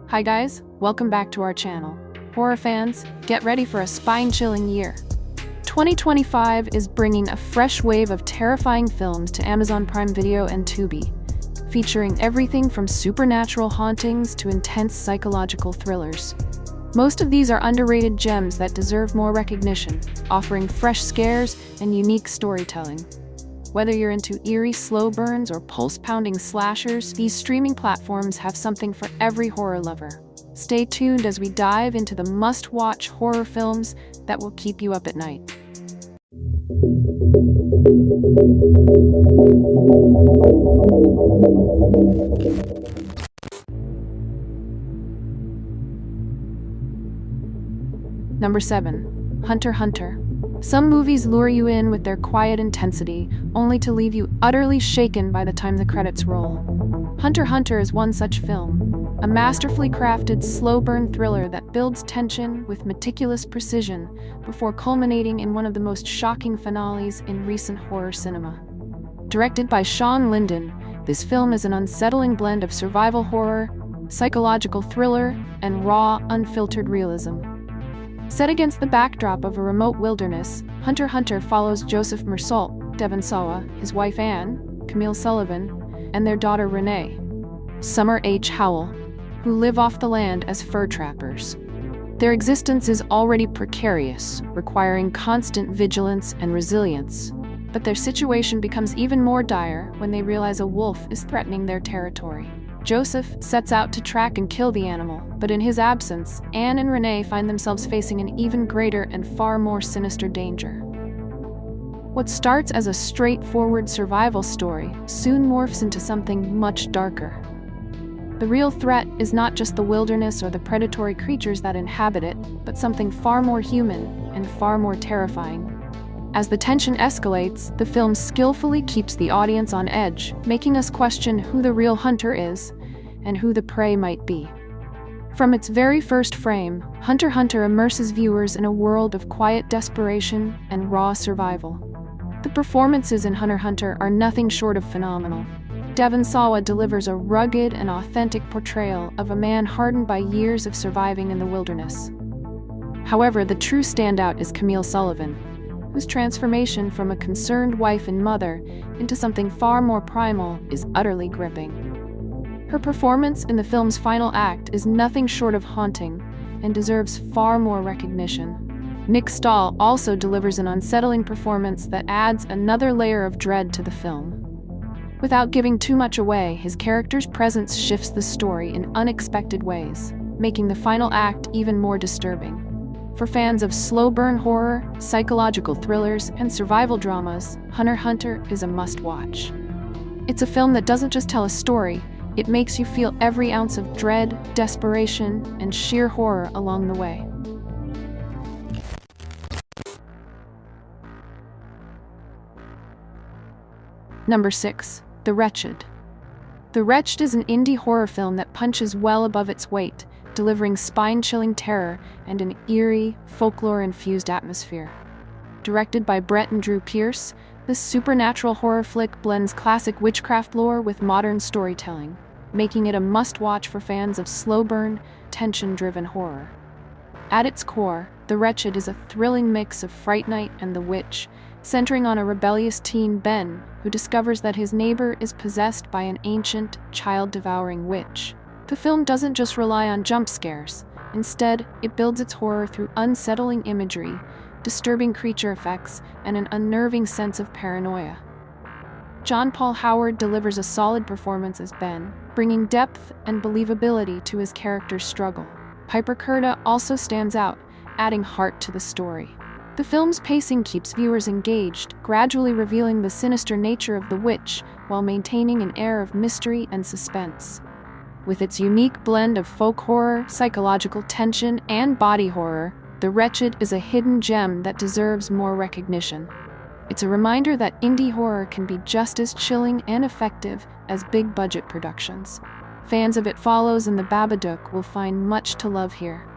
Hi guys, welcome back to our channel. Horror fans, get ready for a spine-chilling year. 2025 is bringing a fresh wave of terrifying films to Amazon Prime Video and Tubi, featuring everything from supernatural hauntings to intense psychological thrillers. Most of these are underrated gems that deserve more recognition, offering fresh scares and unique storytelling. Whether you're into eerie slow burns or pulse-pounding slashers, these streaming platforms have something for every horror lover. Stay tuned as we dive into the must-watch horror films that will keep you up at night. Number 7. Hunter x Hunter. Some movies lure you in with their quiet intensity, only to leave you utterly shaken by the time the credits roll. Hunter x Hunter is one such film, a masterfully crafted slow-burn thriller that builds tension with meticulous precision before culminating in one of the most shocking finales in recent horror cinema. Directed by Shawn Linden, this film is an unsettling blend of survival horror, psychological thriller, and raw, unfiltered realism. Set against the backdrop of a remote wilderness, Hunter x Hunter follows Joseph Mersault, Devon Sawa, his wife Anne, Camille Sullivan, and their daughter Renee, Summer H. Howell, who live off the land as fur trappers. Their existence is already precarious, requiring constant vigilance and resilience, but their situation becomes even more dire when they realize a wolf is threatening their territory. Joseph sets out to track and kill the animal, but in his absence, Anne and Renee find themselves facing an even greater and far more sinister danger. What starts as a straightforward survival story soon morphs into something much darker. The real threat is not just the wilderness or the predatory creatures that inhabit it, but something far more human and far more terrifying. As the tension escalates, the film skillfully keeps the audience on edge, making us question who the real hunter is and who the prey might be. From its very first frame, Hunter x Hunter immerses viewers in a world of quiet desperation and raw survival. The performances in Hunter x Hunter are nothing short of phenomenal. Devon Sawa delivers a rugged and authentic portrayal of a man hardened by years of surviving in the wilderness. However, the true standout is Camille Sullivan, whose transformation from a concerned wife and mother into something far more primal is utterly gripping. Her performance in the film's final act is nothing short of haunting and deserves far more recognition. Nick Stahl also delivers an unsettling performance that adds another layer of dread to the film. Without giving too much away, his character's presence shifts the story in unexpected ways, making the final act even more disturbing. For fans of slow-burn horror, psychological thrillers, and survival dramas, Hunter x Hunter is a must-watch. It's a film that doesn't just tell a story, it makes you feel every ounce of dread, desperation, and sheer horror along the way. Number 6. The Wretched. The Wretched is an indie horror film that punches well above its weight, delivering spine-chilling terror and an eerie, folklore-infused atmosphere. Directed by Brett and Drew Pearce, this supernatural horror flick blends classic witchcraft lore with modern storytelling, making it a must-watch for fans of slow-burn, tension-driven horror. At its core, The Wretched is a thrilling mix of Fright Night and The Witch, centering on a rebellious teen, Ben, who discovers that his neighbor is possessed by an ancient, child-devouring witch. The film doesn't just rely on jump scares. Instead, it builds its horror through unsettling imagery, disturbing creature effects, and an unnerving sense of paranoia. John Paul Howard delivers a solid performance as Ben, bringing depth and believability to his character's struggle. Piper Curda also stands out, adding heart to the story. The film's pacing keeps viewers engaged, gradually revealing the sinister nature of the witch while maintaining an air of mystery and suspense. With its unique blend of folk horror, psychological tension, and body horror, The Wretched is a hidden gem that deserves more recognition. It's a reminder that indie horror can be just as chilling and effective as big-budget productions. Fans of It Follows and The Babadook will find much to love here.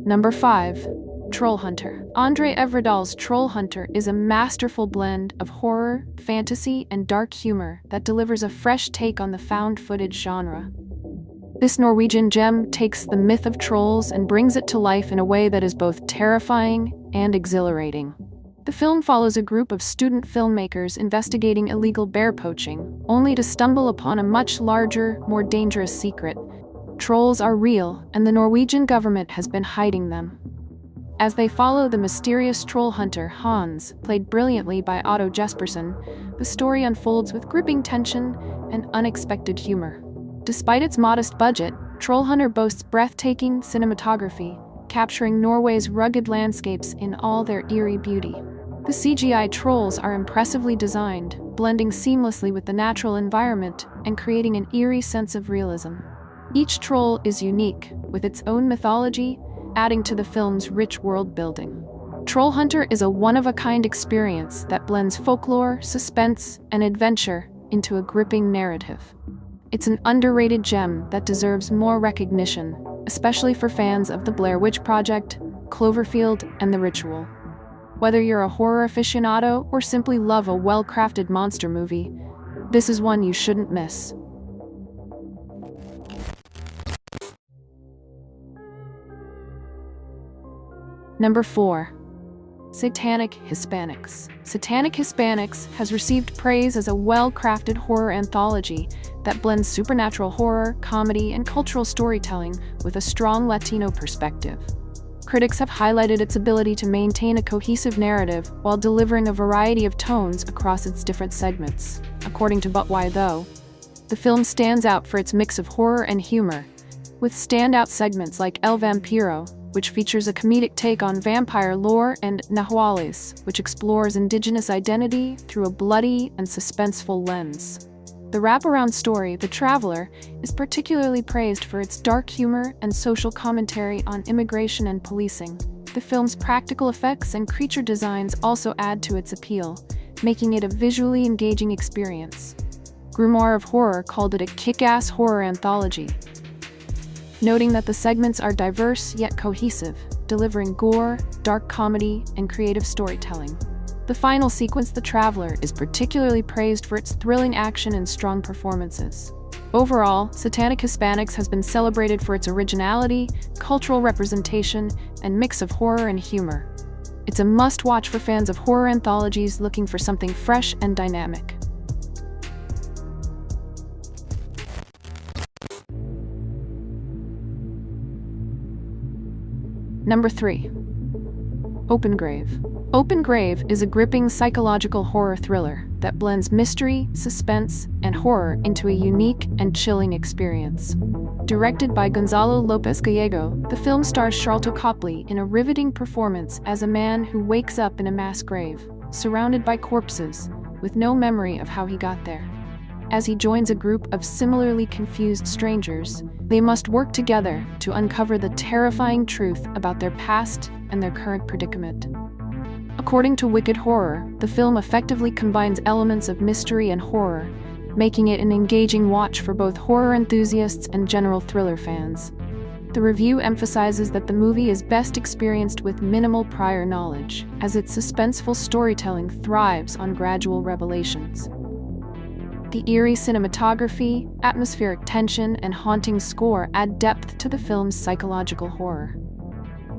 Number 5. Troll Hunter. Andre Everdahl's Troll Hunter is a masterful blend of horror, fantasy, and dark humor that delivers a fresh take on the found footage genre. This Norwegian gem takes the myth of trolls and brings it to life in a way that is both terrifying and exhilarating. The film follows a group of student filmmakers investigating illegal bear poaching, only to stumble upon a much larger, more dangerous secret. Trolls are real, and the Norwegian government has been hiding them. As they follow the mysterious troll hunter Hans, played brilliantly by Otto Jespersen, the story unfolds with gripping tension and unexpected humor. Despite its modest budget, Troll Hunter boasts breathtaking cinematography, capturing Norway's rugged landscapes in all their eerie beauty. The CGI trolls are impressively designed, blending seamlessly with the natural environment and creating an eerie sense of realism. Each troll is unique, with its own mythology, adding to the film's rich world building. Troll Hunter is a one-of-a-kind experience that blends folklore, suspense, and adventure into a gripping narrative. It's an underrated gem that deserves more recognition, especially for fans of The Blair Witch Project, Cloverfield, and The Ritual. Whether you're a horror aficionado or simply love a well-crafted monster movie, this is one you shouldn't miss. Number 4. Satanic Hispanics. Satanic Hispanics has received praise as a well-crafted horror anthology that blends supernatural horror, comedy, and cultural storytelling with a strong Latino perspective. Critics have highlighted its ability to maintain a cohesive narrative while delivering a variety of tones across its different segments. According to But Why Though, the film stands out for its mix of horror and humor, with standout segments like El Vampiro, which features a comedic take on vampire lore, and Nahuales, which explores indigenous identity through a bloody and suspenseful lens. The wraparound story, The Traveler, is particularly praised for its dark humor and social commentary on immigration and policing. The film's practical effects and creature designs also add to its appeal, making it a visually engaging experience. Grimoire of Horror called it a kick-ass horror anthology, noting that the segments are diverse yet cohesive, delivering gore, dark comedy, and creative storytelling. The final sequence, The Traveler, is particularly praised for its thrilling action and strong performances. Overall, Satanic Hispanics has been celebrated for its originality, cultural representation, and mix of horror and humor. It's a must-watch for fans of horror anthologies looking for something fresh and dynamic. Number 3. Open Grave. Open Grave is a gripping psychological horror thriller that blends mystery, suspense, and horror into a unique and chilling experience. Directed by Gonzalo Lopez Gallego, the film stars Sharlto Copley in a riveting performance as a man who wakes up in a mass grave, surrounded by corpses, with no memory of how he got there. As he joins a group of similarly confused strangers, they must work together to uncover the terrifying truth about their past and their current predicament. According to Wicked Horror, the film effectively combines elements of mystery and horror, making it an engaging watch for both horror enthusiasts and general thriller fans. The review emphasizes that the movie is best experienced with minimal prior knowledge, as its suspenseful storytelling thrives on gradual revelations. The eerie cinematography, atmospheric tension, and haunting score add depth to the film's psychological horror.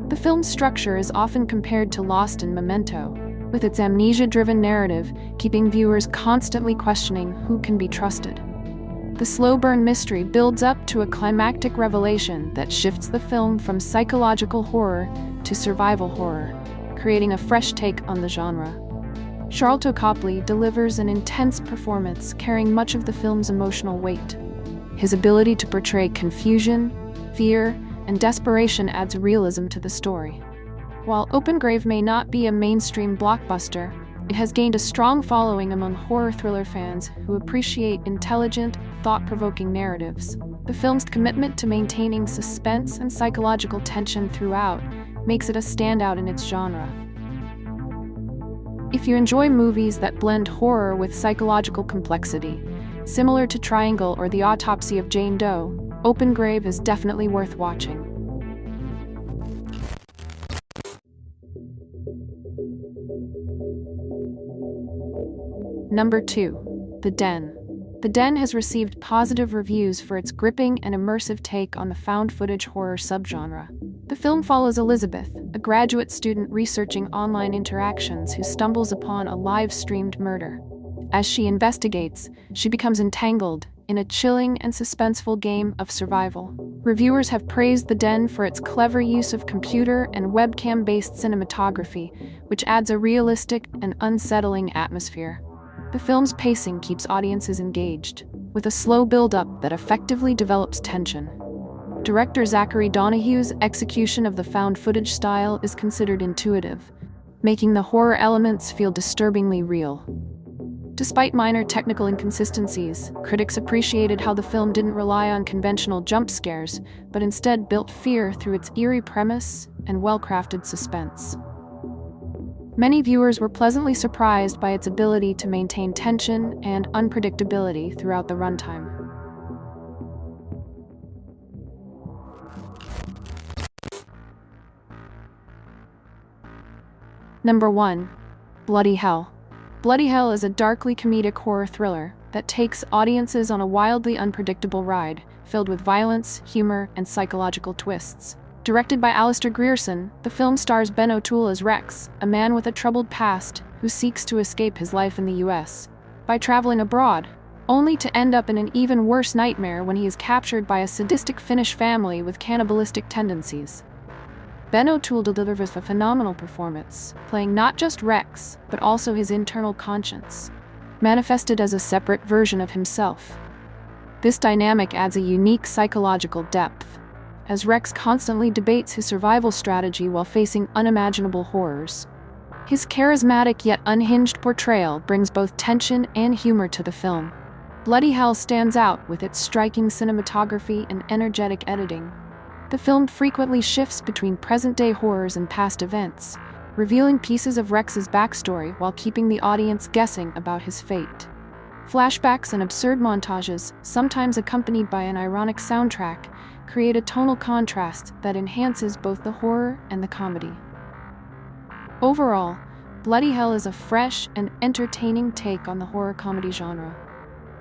The film's structure is often compared to Lost and Memento, with its amnesia-driven narrative keeping viewers constantly questioning who can be trusted. The slow-burn mystery builds up to a climactic revelation that shifts the film from psychological horror to survival horror, creating a fresh take on the genre. Sharlto Copley delivers an intense performance, carrying much of the film's emotional weight. His ability to portray confusion, fear, and desperation adds realism to the story. While Open Grave may not be a mainstream blockbuster, it has gained a strong following among horror thriller fans who appreciate intelligent, thought-provoking narratives. The film's commitment to maintaining suspense and psychological tension throughout makes it a standout in its genre. If you enjoy movies that blend horror with psychological complexity, similar to Triangle or The Autopsy of Jane Doe, Open Grave is definitely worth watching. Number 2. The Den. The Den has received positive reviews for its gripping and immersive take on the found-footage horror subgenre. The film follows Elizabeth, a graduate student researching online interactions who stumbles upon a live-streamed murder. As she investigates, she becomes entangled in a chilling and suspenseful game of survival. Reviewers have praised The Den for its clever use of computer and webcam-based cinematography, which adds a realistic and unsettling atmosphere. The film's pacing keeps audiences engaged, with a slow build-up that effectively develops tension. Director Zachary Donahue's execution of the found-footage style is considered intuitive, making the horror elements feel disturbingly real. Despite minor technical inconsistencies, critics appreciated how the film didn't rely on conventional jump scares, but instead built fear through its eerie premise and well-crafted suspense. Many viewers were pleasantly surprised by its ability to maintain tension and unpredictability throughout the runtime. Number 1. Bloody Hell. Bloody Hell is a darkly comedic horror thriller that takes audiences on a wildly unpredictable ride, filled with violence, humor, and psychological twists. Directed by Alistair Grierson, the film stars Ben O'Toole as Rex, a man with a troubled past who seeks to escape his life in the US by traveling abroad, only to end up in an even worse nightmare when he is captured by a sadistic Finnish family with cannibalistic tendencies. Ben O'Toole delivers a phenomenal performance, playing not just Rex, but also his internal conscience, manifested as a separate version of himself. This dynamic adds a unique psychological depth, as Rex constantly debates his survival strategy while facing unimaginable horrors. His charismatic yet unhinged portrayal brings both tension and humor to the film. Bloody Hell stands out with its striking cinematography and energetic editing. The film frequently shifts between present-day horrors and past events, revealing pieces of Rex's backstory while keeping the audience guessing about his fate. Flashbacks and absurd montages, sometimes accompanied by an ironic soundtrack, create a tonal contrast that enhances both the horror and the comedy. Overall, Bloody Hell is a fresh and entertaining take on the horror comedy genre.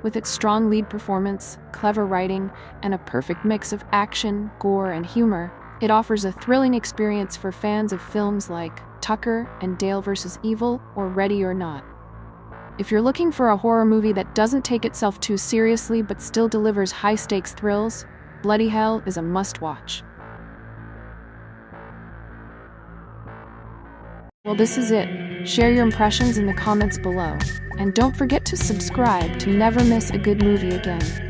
With its strong lead performance, clever writing, and a perfect mix of action, gore, and humor, it offers a thrilling experience for fans of films like Tucker and Dale vs. Evil or Ready or Not. If you're looking for a horror movie that doesn't take itself too seriously but still delivers high-stakes thrills, Bloody Hell is a must-watch. Well, this is it. Share your impressions in the comments below. And don't forget to subscribe to never miss a good movie again.